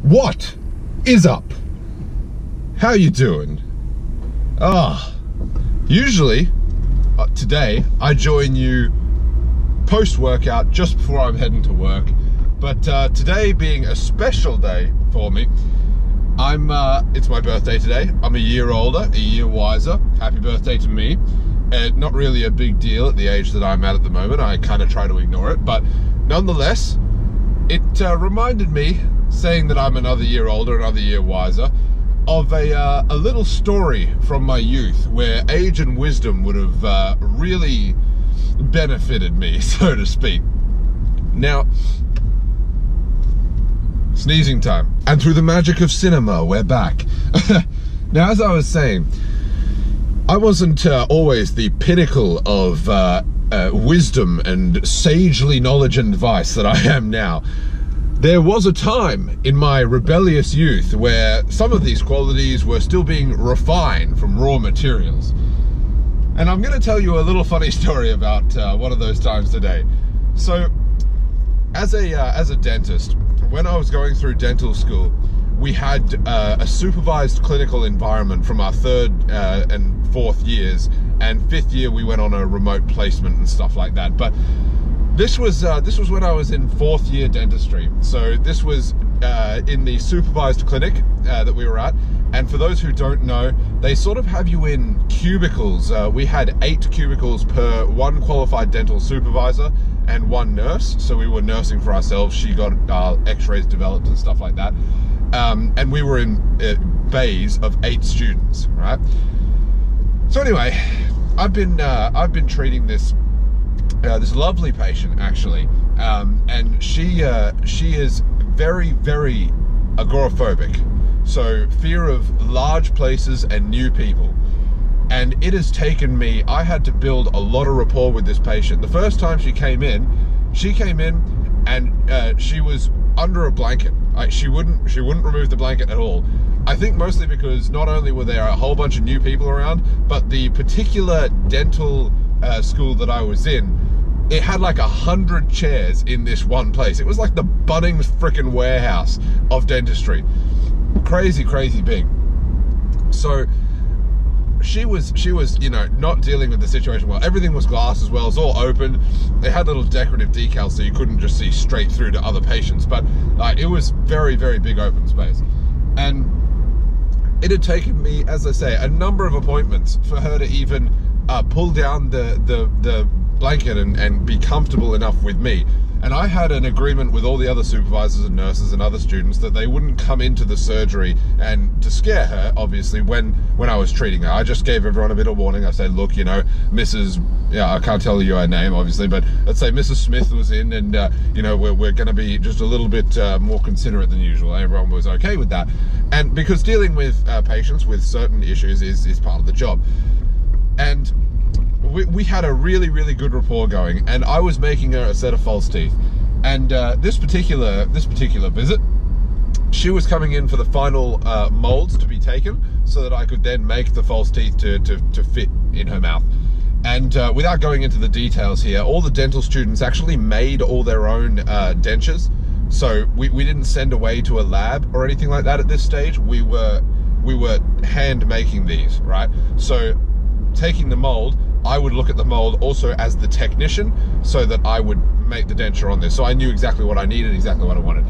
What is up? How you doing? Usually today I join you post-workout just before I'm heading to work, but today being a special day for me, it's my birthday today. I'm a year older, a year wiser. Happy birthday to me. Not really a big deal at the age that I'm at the moment. I kind of try to ignore it, but nonetheless, it reminded me, saying that I'm another year older, another year wiser, of a little story from my youth where age and wisdom would have really benefited me, so to speak. Now, sneezing time. And through the magic of cinema, we're back. Now, as I was saying, I wasn't always the pinnacle of wisdom and sagely knowledge and advice that I am now. There was a time in my rebellious youth where some of these qualities were still being refined from raw materials. And I'm going to tell you a little funny story about one of those times today. So, as a dentist, when I was going through dental school, we had a supervised clinical environment from our 3rd and 4th years, and 5th year we went on a remote placement and stuff like that. But this was when I was in 4th year dentistry. So this was in the supervised clinic that we were at. And for those who don't know, they sort of have you in cubicles. We had 8 cubicles per 1 qualified dental supervisor and 1 nurse. So we were nursing for ourselves. She got x-rays developed and stuff like that. And we were in bays of 8 students, right? So anyway, I've been treating this lovely patient, actually, and she is very, very agoraphobic, so fear of large places and new people. And it has taken me, I had to build a lot of rapport with this patient. The first time she came in and she was under a blanket. She wouldn't remove the blanket at all. I think mostly because not only were there a whole bunch of new people around, but the particular dental school that I was in, it had like 100 chairs in this one place. It was like the Bunnings frickin' warehouse of dentistry. Crazy, crazy big. So she was, you know, not dealing with the situation well. Everything was glass as well. It's all open. They had little decorative decals so you couldn't just see straight through to other patients. But like, it was very, very big open space. And it had taken me, as I say, a number of appointments for her to even pull down the blanket and be comfortable enough with me. And I had an agreement with all the other supervisors and nurses and other students that they wouldn't come into the surgery and to scare her, obviously, when I was treating her. I just gave everyone a bit of warning. I said, look, you know, Mrs. Yeah, I can't tell you her name, obviously, but let's say Mrs. Smith was in, and you know, we're going to be just a little bit more considerate than usual. Everyone was okay with that. And because dealing with patients with certain issues is part of the job. And we had a really, really good rapport going, and I was making her a set of false teeth. And this particular visit, she was coming in for the final molds to be taken so that I could then make the false teeth to fit in her mouth. And without going into the details here, all the dental students actually made all their own dentures. So we didn't send away to a lab or anything like that at this stage. We were hand making these, right? So taking the mold, I would look at the mold also as the technician so that I would make the denture on this. So I knew exactly what I needed, exactly what I wanted.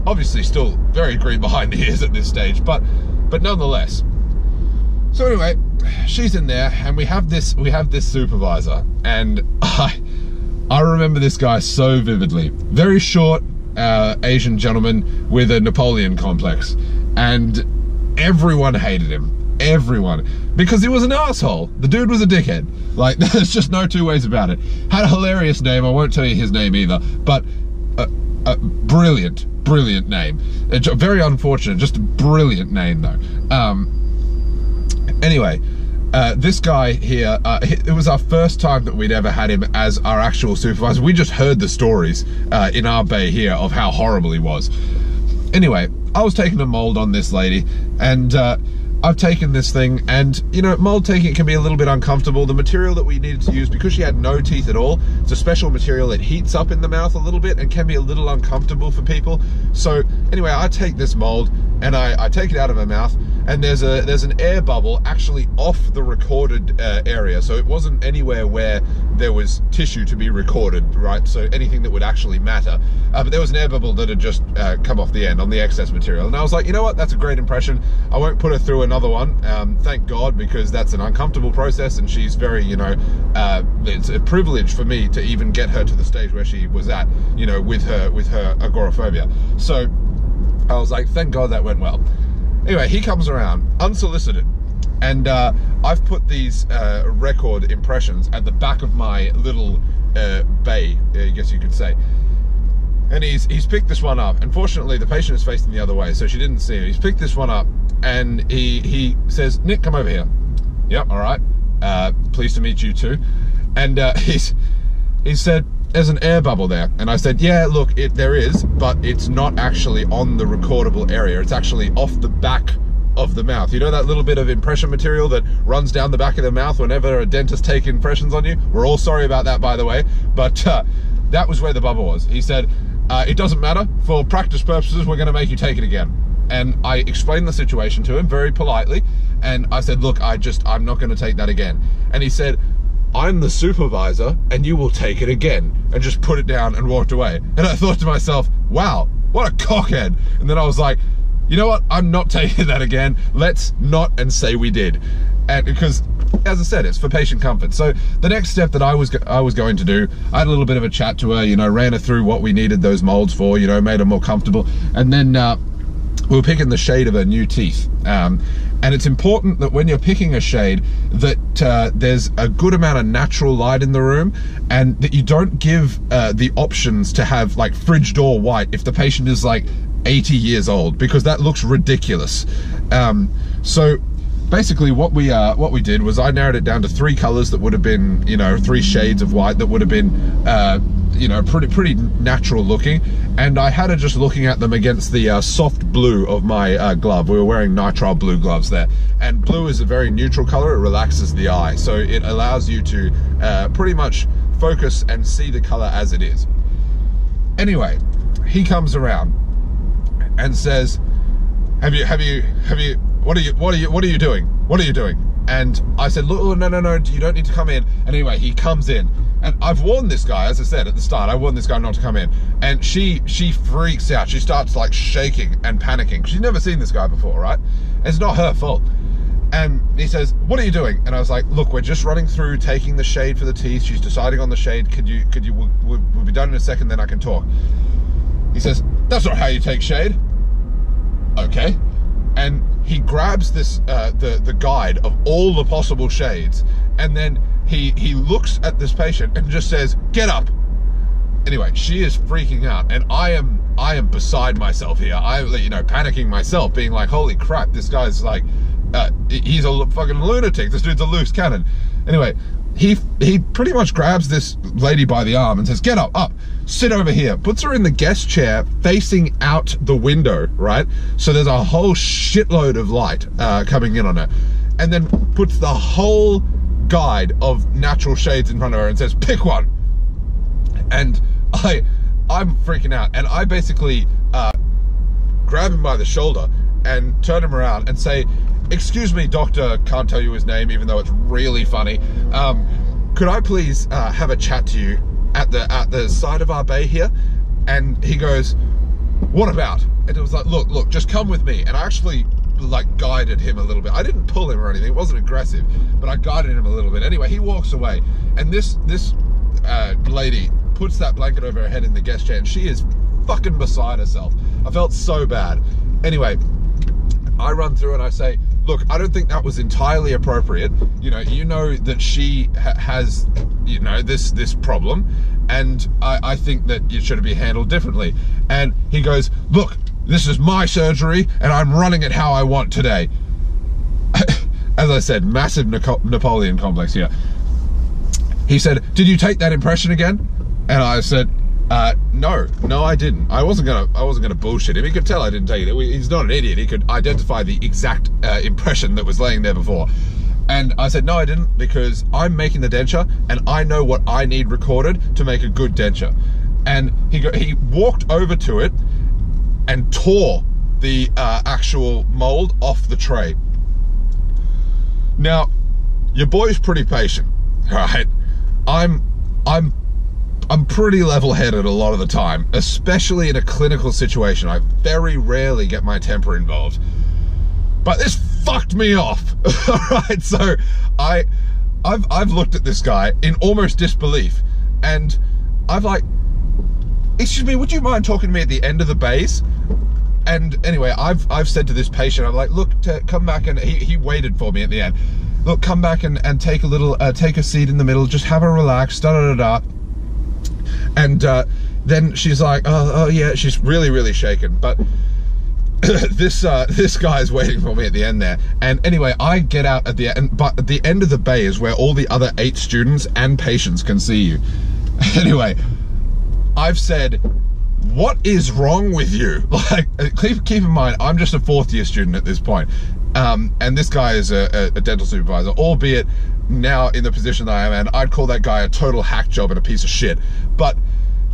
Obviously still very green behind the ears at this stage, but nonetheless. So anyway, she's in there and we have this supervisor, and I remember this guy so vividly. Very short Asian gentleman with a Napoleon complex, and everyone hated him. Everyone, because he was an asshole. The dude was a dickhead. Like, there's just no two ways about it. Had a hilarious name. I won't tell you his name either, but a brilliant name. Very unfortunate, just a brilliant name though. Anyway, this guy here, it was our first time that we'd ever had him as our actual supervisor. We just heard the stories in our bay here of how horrible he was. Anyway, I was taking a mold on this lady, and I've taken this thing, and you know, mold taking it can be a little bit uncomfortable. The material that we needed to use, because she had no teeth at all, it's a special material. It heats up in the mouth a little bit and can be a little uncomfortable for people. So anyway, I take this mold and I take it out of her mouth, and there's an air bubble actually off the recorded area. So it wasn't anywhere where there was tissue to be recorded, right? So anything that would actually matter. But there was an air bubble that had just come off the end on the excess material. And I was like, you know what? That's a great impression. I won't put her through another one. Thank God, because that's an uncomfortable process, and she's very, you know, it's a privilege for me to even get her to the stage where she was at, you know, with her agoraphobia. So I was like, thank God that went well. Anyway, he comes around unsolicited, and I've put these record impressions at the back of my little bay, I guess you could say. And he's picked this one up. Unfortunately, the patient is facing the other way, so she didn't see it. He's picked this one up, and he says, Nick, come over here. Yep, all right. Pleased to meet you too. And he said, there's an air bubble there. And I said, yeah, look, there is, but it's not actually on the recordable area. It's actually off the back of the mouth. You know that little bit of impression material that runs down the back of the mouth whenever a dentist takes impressions on you? We're all sorry about that, by the way. But that was where the bubble was. He said, it doesn't matter. For practice purposes, we're going to make you take it again. And I explained the situation to him very politely. And I said, look, I'm not going to take that again. And he said, I'm the supervisor and you will take it again, and just put it down and walked away. And I thought to myself, wow, what a cockhead. And then I was like, you know what? I'm not taking that again. Let's not and say we did. And because, as I said, it's for patient comfort. So the next step that I was going to do, I had a little bit of a chat to her, you know, ran her through what we needed those molds for, you know, made her more comfortable. And then we were picking the shade of her new teeth. And it's important that when you're picking a shade that there's a good amount of natural light in the room, and that you don't give the options to have like fridge door white if the patient is like 80 years old, because that looks ridiculous. So basically what we did was I narrowed it down to 3 colors that would have been, you know, 3 shades of white that would have been you know, pretty natural looking, and I had her just looking at them against the soft blue of my glove. We were wearing nitrile blue gloves there, and blue is a very neutral color. It relaxes the eye, so it allows you to pretty much focus and see the color as it is. Anyway, he comes around and says, what are you doing? What are you doing? And I said, look, no, you don't need to come in. And anyway, he comes in, and I've warned this guy, as I said at the start, I warned this guy not to come in. And she freaks out. She starts like shaking and panicking. She's never seen this guy before, right? It's not her fault. And he says, what are you doing? And I was like, look, we're just running through, taking the shade for the teeth. She's deciding on the shade. We'll be done in a second, then I can talk. He says, that's not how you take shade. Okay. And he grabs this the guide of all the possible shades, and then he looks at this patient and just says, get up. Anyway, she is freaking out, and I am beside myself here. You know, panicking myself, being like, holy crap, this guy's like, he's a fucking lunatic. This dude's a loose cannon. Anyway, he pretty much grabs this lady by the arm and says, get up, sit over here. Puts her in the guest chair facing out the window, right? So there's a whole shitload of light coming in on her. And then puts the whole guide of natural shades in front of her and says, pick one. And I'm freaking out. And I basically grab him by the shoulder and turn him around and say, excuse me, doctor, can't tell you his name, even though it's really funny. Could I please have a chat to you at the side of our bay here? And he goes, what about? And it was like, look, just come with me. And I actually like guided him a little bit. I didn't pull him or anything. It wasn't aggressive, but I guided him a little bit. Anyway, he walks away, and this lady puts that blanket over her head in the guest chair, and she is fucking beside herself. I felt so bad. Anyway, I run through and I say, look, I don't think that was entirely appropriate. You know that she has, you know, this problem, and I think that it should be handled differently. And he goes, look, this is my surgery, and I'm running it how I want today. As I said, massive Napoleon complex here. He said, did you take that impression again? And I said, No, I didn't. I wasn't gonna bullshit him. He could tell I didn't take it. He's not an idiot. He could identify the exact impression that was laying there before. And I said, no, I didn't, because I'm making the denture and I know what I need recorded to make a good denture. And he walked over to it and tore the actual mold off the tray. Now, your boy's pretty patient, right? I'm pretty level-headed a lot of the time, especially in a clinical situation. I very rarely get my temper involved. But this fucked me off. Alright, so I've looked at this guy in almost disbelief, and I've like, excuse me, would you mind talking to me at the end of the bays? And anyway, I've said to this patient, I'm like, look, come back, and he waited for me at the end. Look, come back and take a little, take a seat in the middle, just have a relax, da-da-da-da. And then she's like, oh yeah, she's really, really shaken. But this guy is waiting for me at the end there. And anyway, I get out at the end, but at the end of the bay is where all the other 8 students and patients can see you. Anyway, I've said, what is wrong with you? Like, keep in mind, I'm just a 4th year student at this point. And this guy is a dental supervisor, albeit now in the position that I am in, I'd call that guy a total hack job and a piece of shit. But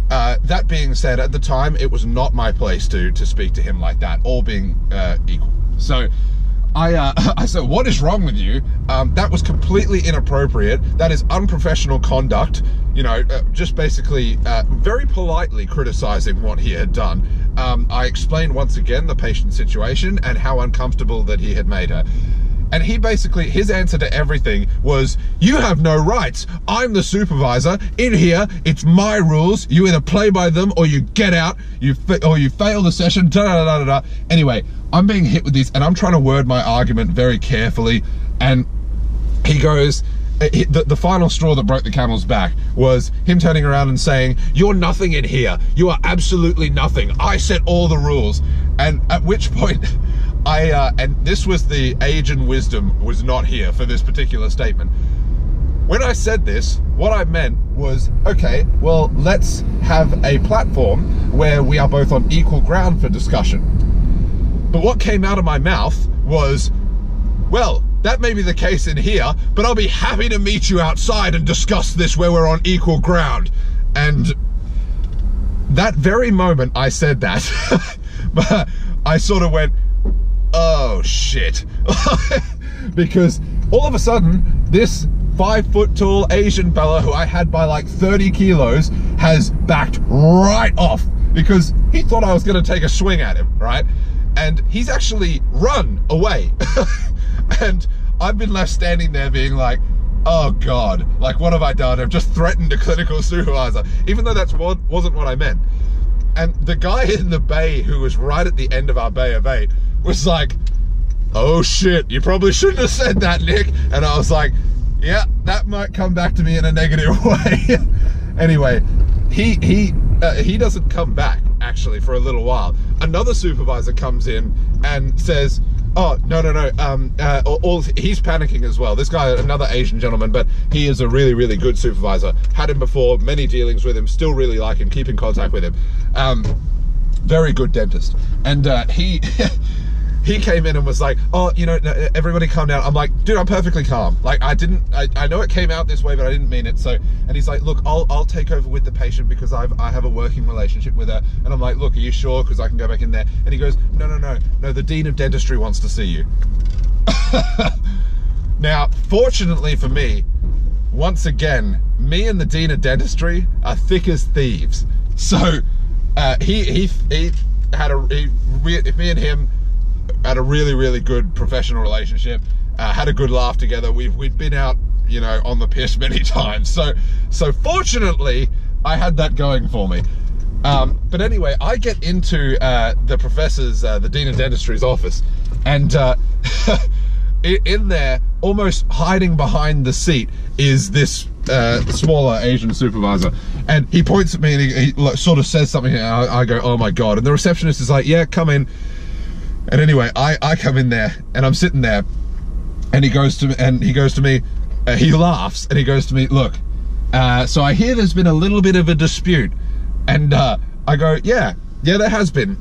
that being said, at the time, it was not my place to speak to him like that, all being equal. So I said, what is wrong with you? That was completely inappropriate. That is unprofessional conduct. You know, just basically very politely criticizing what he had done. I explained once again the patient's situation and how uncomfortable that he had made her. And he basically, his answer to everything was, you have no rights. I'm the supervisor. In here, it's my rules. You either play by them or you get out, or you fail the session, da-da-da-da-da. Anyway, I'm being hit with this and I'm trying to word my argument very carefully. And he goes, the final straw that broke the camel's back was him turning around and saying, you're nothing in here. You are absolutely nothing. I set all the rules. And at which point, and this was the age and wisdom was not here for this particular statement. When I said this, what I meant was, okay, well, let's have a platform where we are both on equal ground for discussion. But what came out of my mouth was, well, that may be the case in here, but I'll be happy to meet you outside and discuss this where we're on equal ground. And that very moment I said that, but I sort of went, oh shit. Because all of a sudden, this 5 foot tall Asian fella who I had by like 30 kilos has backed right off because he thought I was going to take a swing at him, right? And he's actually run away. And I've been left standing there being like, oh God, like what have I done? I've just threatened a clinical supervisor, even though that wasn't what I meant. And the guy in the bay who was right at the end of our bay of 8 was like, oh shit, you probably shouldn't have said that, Nick. And I was like, yeah, that might come back to me in a negative way. Anyway, he doesn't come back actually for a little while. Another supervisor comes in and says, oh, no, he's panicking as well. This guy, another Asian gentleman, but he is a really, really good supervisor. Had him before, many dealings with him, still really like him, keep in contact with him. Very good dentist. And he came in and was like, oh, you know, everybody calm down. I'm like, dude, I'm perfectly calm. Like, I know it came out this way, but I didn't mean it. So, and he's like, look, I'll take over with the patient because I have a working relationship with her. And I'm like, look, are you sure? Because I can go back in there. And he goes, no, the Dean of Dentistry wants to see you. Now, fortunately for me, once again, me and the Dean of Dentistry are thick as thieves. So, me and him had a really, really good professional relationship, had a good laugh together. We'd been out, you know, on the piss many times. So fortunately, I had that going for me. But anyway, I get into the professor's, the Dean of Dentistry's office, and in there, almost hiding behind the seat, is this smaller Asian supervisor. And he points at me and he sort of says something, and I go, oh my God. And the receptionist is like, yeah, come in. And anyway, I come in there and I'm sitting there, and he goes to me, he laughs and he goes to me, look, so I hear there's been a little bit of a dispute And I go, yeah, there has been.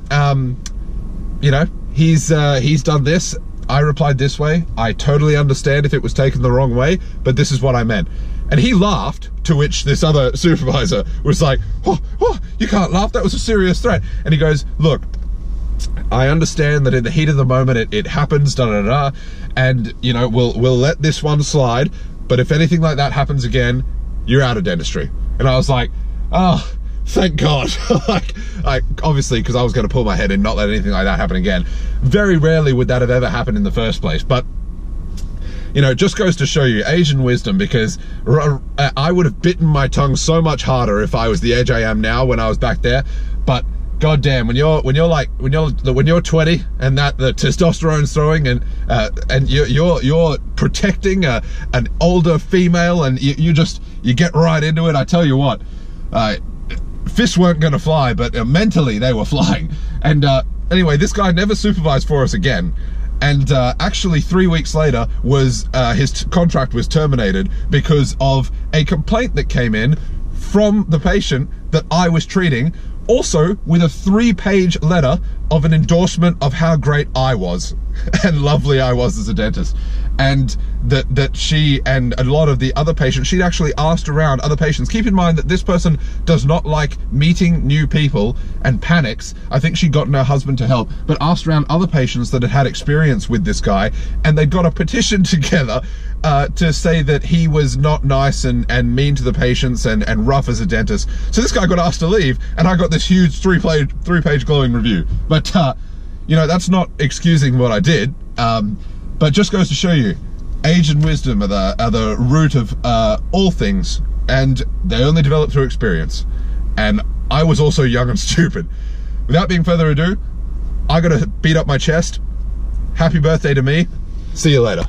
You know, he's done this. I replied this way. I totally understand if it was taken the wrong way, but this is what I meant. And he laughed, to which this other supervisor was like, oh, you can't laugh, that was a serious threat. And he goes, look, I understand that in the heat of the moment it happens, and you know, we'll let this one slide, but if anything like that happens again, you're out of dentistry. And I was like, oh, thank God. like obviously, because I was going to pull my head and not let anything like that happen again. Very rarely would that have ever happened in the first place, but you know, it just goes to show you Asian wisdom, because I would have bitten my tongue so much harder if I was the age I am now when I was back there. But goddamn, when you're 20 and that the testosterone's throwing, and you're protecting an older female, and you get right into it. I tell you what, fists weren't going to fly, but mentally they were flying. And anyway, this guy never supervised for us again. And actually 3 weeks later his contract was terminated because of a complaint that came in from the patient that I was treating, also with a 3-page letter of an endorsement of how great I was and lovely I was as a dentist. And that she and a lot of the other patients, she'd actually asked around other patients. Keep in mind that this person does not like meeting new people and panics. I think she'd gotten her husband to help, but asked around other patients that had experience with this guy, and they'd got a petition together to say that he was not nice and mean to the patients and rough as a dentist. So this guy got asked to leave, and I got this huge three-page glowing review. But you know, that's not excusing what I did. But just goes to show you, age and wisdom are the root of all things, and they only develop through experience. And I was also young and stupid. Without being further ado, I gotta beat up my chest. Happy birthday to me. See you later.